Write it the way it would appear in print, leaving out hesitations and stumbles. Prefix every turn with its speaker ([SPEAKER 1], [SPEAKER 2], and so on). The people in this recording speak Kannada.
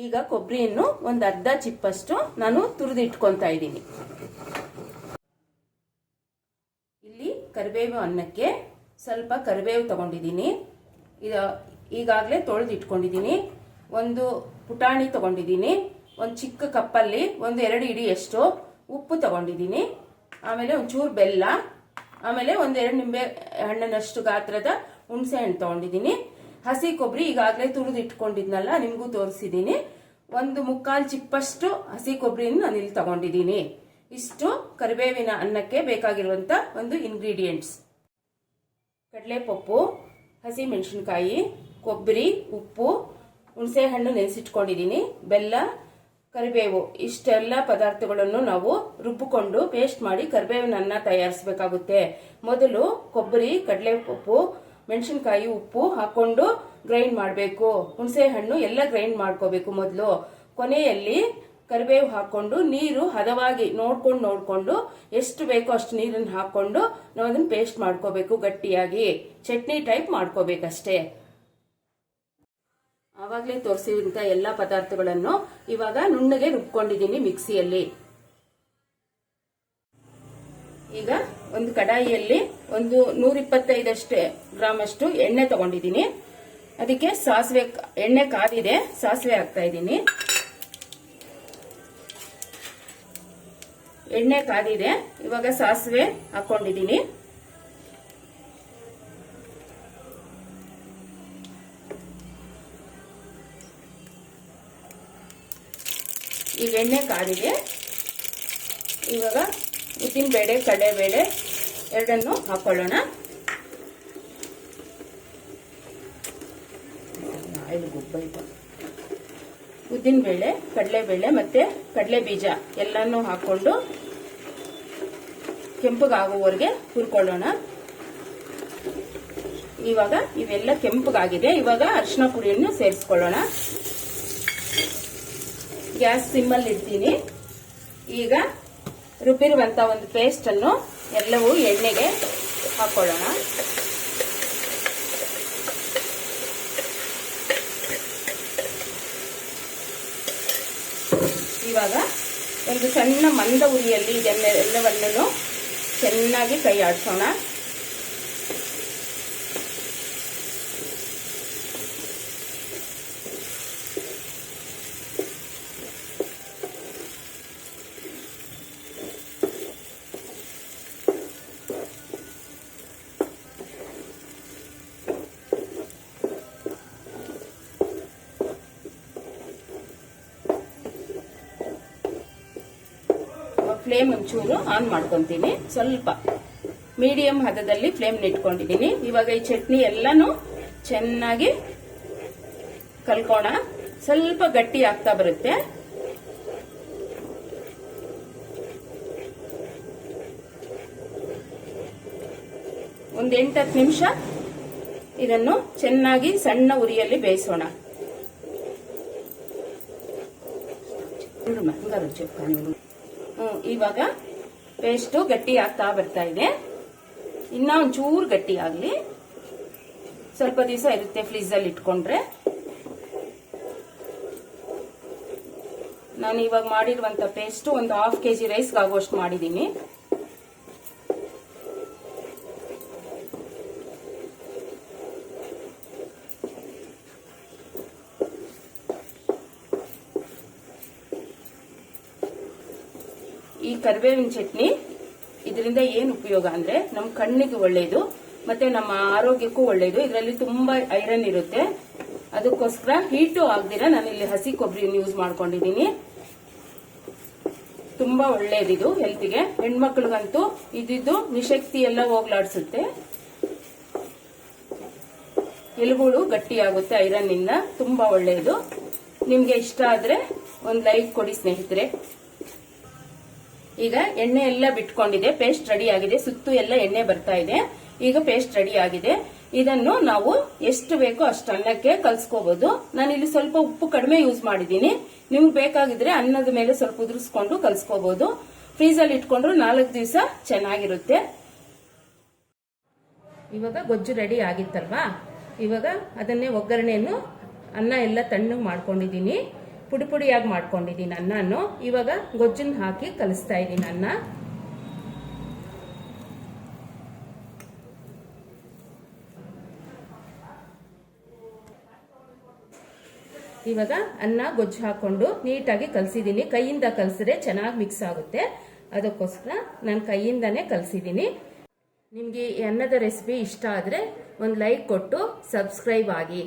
[SPEAKER 1] ಈಗ ಕೊಬ್ಬರಿಯನ್ನು ಒಂದು ಅರ್ಧ ಚಿಪ್ಪಷ್ಟು ನಾನು ತುರಿದು ಇಟ್ಕೊಂತಾ ಇದ್ದೀನಿ. ಇಲ್ಲಿ ಕರಿಬೇವು ಅನ್ನಕ್ಕೆ ಸ್ವಲ್ಪ ಕರಿಬೇವು ತಗೊಂಡಿದ್ದೀನಿ. ಈಗಾಗಲೇ ತೊಳೆದು ಇಟ್ಕೊಂಡಿದ್ದೀನಿ. ಒಂದು ಪುಟಾಣಿ ತಗೊಂಡಿದ್ದೀನಿ. ಒಂದು ಚಿಕ್ಕ ಕಪ್ಪಲ್ಲಿ 1-2 ಇಡಿಯಷ್ಟು ಉಪ್ಪು ತಗೊಂಡಿದ್ದೀನಿ. ಆಮೇಲೆ ಒಂಚೂರು ಬೆಲ್ಲ, ಆಮೇಲೆ 1-2 ನಿಂಬೆ ಹಣ್ಣಿನಷ್ಟು ಗಾತ್ರದ ಹುಣಸೆ ಹಣ್ಣು ತಗೊಂಡಿದ್ದೀನಿ. ಹಸಿ ಕೊಬ್ಬರಿ ಈಗಾಗಲೇ ತುರಿದು ಇಟ್ಕೊಂಡಿದ್ನಲ್ಲ, ನಿಮಗೂ ತೋರಿಸಿದ್ದೀನಿ. 1/4 ಚಿಪ್ಪಷ್ಟು ಹಸಿ ಕೊಬ್ಬರಿಯನ್ನು ನಾನು ಇಲ್ಲಿ ತಗೊಂಡಿದ್ದೀನಿ. ಇಷ್ಟು ಕರಿಬೇವಿನ ಅನ್ನಕ್ಕೆ ಬೇಕಾಗಿರುವಂತ ಒಂದು ಇಂಗ್ರೀಡಿಯೆಂಟ್ಸ್. ಕಡಲೆಪಪ್ಪು, ಹಸಿ ಮೆಣಸಿನಕಾಯಿ, ಕೊಬ್ಬರಿ, ಉಪ್ಪು, ಹುಣಸೆ ಹಣ್ಣು ನೆನೆಸಿಟ್ಕೊಂಡಿದ್ದೀನಿ, ಬೆಲ್ಲ, ಕರಿಬೇವು. ಇಷ್ಟೆಲ್ಲ ಪದಾರ್ಥಗಳನ್ನು ನಾವು ರುಬ್ಬಿಕೊಂಡು ಪೇಸ್ಟ್ ಮಾಡಿ ಕರಿಬೇವಿನ ಅನ್ನ ತಯಾರಿಸಬೇಕಾಗುತ್ತೆ. ಮೊದಲು ಕೊಬ್ಬರಿ, ಕಡಲೆಪಪ್ಪು, ಮೆಣಸಿನಕಾಯಿ, ಉಪ್ಪು ಹಾಕೊಂಡು ಗ್ರೈಂಡ್ ಮಾಡಬೇಕು. ಹುಣಸೆ ಹಣ್ಣು ಎಲ್ಲ ಗ್ರೈಂಡ್ ಮಾಡ್ಕೋಬೇಕು ಮೊದಲು. ಕೊನೆಯಲ್ಲಿ ಕರಿಬೇವು ಹಾಕೊಂಡು ನೀರು ಹದವಾಗಿ ನೋಡ್ಕೊಂಡು ಎಷ್ಟು ಬೇಕೋ ಅಷ್ಟು ನೀರನ್ನು ಹಾಕೊಂಡು ನಾವು ಅದನ್ನ ಪೇಸ್ಟ್ ಮಾಡ್ಕೋಬೇಕು. ಗಟ್ಟಿಯಾಗಿ ಚಟ್ನಿ ಟೈಪ್ ಮಾಡ್ಕೋಬೇಕಷ್ಟೇ. ಆವಾಗಲೇ ತೋರಿಸಿದಂತ ಎಲ್ಲಾ ಪದಾರ್ಥಗಳನ್ನು ಇವಾಗ ನುಣ್ಣಗೆ ರುಬ್ಕೊಂಡಿದ್ದೀನಿ ಮಿಕ್ಸಿಯಲ್ಲಿ. ಈಗ ಒಂದು ಕಡಾಯಿಯಲ್ಲಿ ಒಂದು 125 ಗ್ರಾಮ್ ಅಷ್ಟು ಎಣ್ಣೆ ತಗೊಂಡಿದ್ದೀನಿ. ಅದಕ್ಕೆ ಸಾಸಿವೆ, ಎಣ್ಣೆ ಕಾದಿದೆ, ಸಾಸಿವೆ ಹಾಕ್ತಾ ಇದ್ದೀನಿ. ಎಣ್ಣೆ ಕಾದಿದೆ, ಇವಾಗ ಸಾಸಿವೆ ಹಾಕೊಂಡಿದ್ದೀನಿ. ಈಗ ಎಣ್ಣೆ ಕಾದಿದೆ. ಇವಾಗ ಉದ್ದಿನಬೇಳೆ, ಕಡಲೆಬೇಳೆ ಎರಡನ್ನು ಹಾಕೊಳ್ಳೋಣ. ಉದ್ದಿನಬೇಳೆ, ಕಡಲೆಬೇಳೆ ಮತ್ತೆ ಕಡಲೆ ಬೀಜ ಎಲ್ಲಾನು ಹಾಕೊಂಡು ಕೆಂಪಗಾಗುವವರೆಗೆ ಹುರ್ಕೊಳ್ಳೋಣ. ಇವಾಗ ಇವೆಲ್ಲ ಕೆಂಪಗಾಗಿದೆ. ಇವಾಗ ಅರಿಶಿನ ಪುಡಿಯನ್ನು ಸೇರಿಸ್ಕೊಳ್ಳೋಣ. ಗ್ಯಾಸ್ ಸಿಮ್ಮಲ್ಲಿ ಇಡ್ತೀನಿ. ಈಗ ರುಬ್ಬಿರುವಂತ ಒಂದು ಪೇಸ್ಟ್ ಅನ್ನು ಎಲ್ಲವೂ ಎಣ್ಣೆಗೆ ಹಾಕೊಳ್ಳೋಣ. ಇವಾಗ ಒಂದು ಸಣ್ಣ ಮಂದ ಉರಿಯಲ್ಲಿ ಇದನ್ನೆಲ್ಲವನ್ನು ಚೆನ್ನಾಗಿ ಕೈ ಆಡಿಸೋಣ. ಫ್ಲೇಮ್ ಒಂಚೂರು ಆನ್ ಮಾಡ್ಕೊಂತೀನಿ. ಸ್ವಲ್ಪ ಮೀಡಿಯಂ ಹದದಲ್ಲಿ ಫ್ಲೇಮ್ ಇಟ್ಕೊಂಡಿದ್ದೀನಿ. ಇವಾಗ ಈ ಚಟ್ನಿ ಎಲ್ಲಾನು ಚೆನ್ನಾಗಿ ಕಲ್ಕೋಣ. ಸ್ವಲ್ಪ ಗಟ್ಟಿ ಆಗ್ತಾ ಬರುತ್ತೆ. ಒಂದು 8-10 ನಿಮಿಷ ಇದನ್ನು ಚೆನ್ನಾಗಿ ಸಣ್ಣ ಉರಿಯಲ್ಲಿ ಬೇಯಿಸೋಣ. ಇವಾಗ ಪೇಸ್ಟ್ ಗಟ್ಟಿ ಆಗ್ತಾ ಬರ್ತಾ ಇದೆ. ಇನ್ನ ಒಂಚೂರು ಗಟ್ಟಿ ಆಗ್ಲಿ. ಸ್ವಲ್ಪ ದಿವಸ ಇರುತ್ತೆ ಫ್ರಿಜ್ ಅಲ್ಲಿ ಇಟ್ಕೊಂಡ್ರೆ. ನಾನು ಇವಾಗ ಮಾಡಿರುವಂತ ಪೇಸ್ಟ್ ಒಂದು 1/2 kg ರೈಸ್ಗೆ ಆಗುವಷ್ಟು ಮಾಡಿದ್ದೀನಿ. ಈ ಕರಿಬೇವಿನ ಚಟ್ನಿ ಇದರಿಂದ ಏನು ಉಪಯೋಗ ಅಂದ್ರೆ ನಮ್ಮ ಕಣ್ಣಿಗೆ ಒಳ್ಳೇದು ಮತ್ತೆ ನಮ್ಮ ಆರೋಗ್ಯಕ್ಕೂ ಒಳ್ಳೇದು. ಇದರಲ್ಲಿ ತುಂಬಾ ಐರನ್ ಇರುತ್ತೆ. ಅದಕ್ಕೋಸ್ಕರ ಹೀಟು ಆಗದಿರ ನಾನು ಇಲ್ಲಿ ಹಸಿ ಕೊಬ್ಬರಿಯನ್ನು ಯೂಸ್ ಮಾಡ್ಕೊಂಡಿದ್ದೀನಿ. ತುಂಬಾ ಒಳ್ಳೇದಿದು ಹೆಲ್ತ್ಗೆ. ಹೆಣ್ಮಕ್ಳಿಗಂತೂ ಇದಿದ್ದು ನಿಶಕ್ತಿ ಎಲ್ಲ ಹೋಗ್ಲಾಡ್ಸುತ್ತೆ. ಎಲುಬುಗಳು ಗಟ್ಟಿಯಾಗುತ್ತೆ ಐರನ್ ಇಂದ. ತುಂಬಾ ಒಳ್ಳೆಯದು. ನಿಮ್ಗೆ ಇಷ್ಟ ಆದ್ರೆ ಒಂದು ಲೈಕ್ ಕೊಡಿ ಸ್ನೇಹಿತರೆ. ಈಗ ಎಣ್ಣೆ ಎಲ್ಲ ಬಿಟ್ಕೊಂಡಿದೆ. ಪೇಸ್ಟ್ ರೆಡಿ ಆಗಿದೆ. ಸುತ್ತು ಎಲ್ಲ ಎಣ್ಣೆ ಬರ್ತಾ ಇದೆ. ಈಗ ಪೇಸ್ಟ್ ರೆಡಿ ಆಗಿದೆ. ಇದನ್ನು ನಾವು ಎಷ್ಟು ಬೇಕೋ ಅಷ್ಟು ಅನ್ನಕ್ಕೆ ಕಲ್ಸ್ಕೋಬಹುದು. ನಾನು ಇಲ್ಲಿ ಸ್ವಲ್ಪ ಉಪ್ಪು ಕಡಿಮೆ ಯೂಸ್ ಮಾಡಿದ್ದೀನಿ. ನಿಮ್ಗೆ ಬೇಕಾಗಿದ್ರೆ ಅನ್ನದ ಮೇಲೆ ಸ್ವಲ್ಪ ಉದುರಿಸ್ಕೊಂಡು ಕಲ್ಸ್ಕೋಬಹುದು. ಫ್ರೀಜ್ ಅಲ್ಲಿ ಇಟ್ಕೊಂಡ್ರು 4 ದಿವಸ ಚೆನ್ನಾಗಿರುತ್ತೆ. ಇವಾಗ ಗೊಜ್ಜು ರೆಡಿ ಆಗಿತ್ತಲ್ವಾ, ಇವಾಗ ಅದನ್ನೇ ಒಗ್ಗರಣೆಯನ್ನು ಅನ್ನ ಎಲ್ಲ ತಣ್ಣಗೆ ಮಾಡ್ಕೊಂಡಿದ್ದೀನಿ. ಪುಡಿ ಪುಡಿಯಾಗಿ ಮಾಡ್ಕೊಂಡಿದ್ದೀನಿ ಅನ್ನನು. ಇವಾಗ ಗೊಜ್ಜನ್ನ ಹಾಕಿ ಕಲಿಸ್ತಾ ಇದ್ದೀನಿ ಅನ್ನ. ಇವಾಗ ಅನ್ನ ಗೊಜ್ಜು ಹಾಕೊಂಡು ನೀಟಾಗಿ ಕಲಸಿದ್ದೀನಿ. ಕೈಯಿಂದ ಕಲಸಿದ್ರೆ ಚೆನ್ನಾಗಿ ಮಿಕ್ಸ್ ಆಗುತ್ತೆ, ಅದಕ್ಕೋಸ್ಕರ ನಾನು ಕೈಯಿಂದಾನೇ ಕಲಸಿದ್ದೀನಿ. ನಿಮಗೆ ಈ ಅನ್ನದ ರೆಸಿಪಿ ಇಷ್ಟ ಆದರೆ ಒಂದು ಲೈಕ್ ಕೊಟ್ಟು ಸಬ್ಸ್ಕ್ರೈಬ್ ಆಗಿ.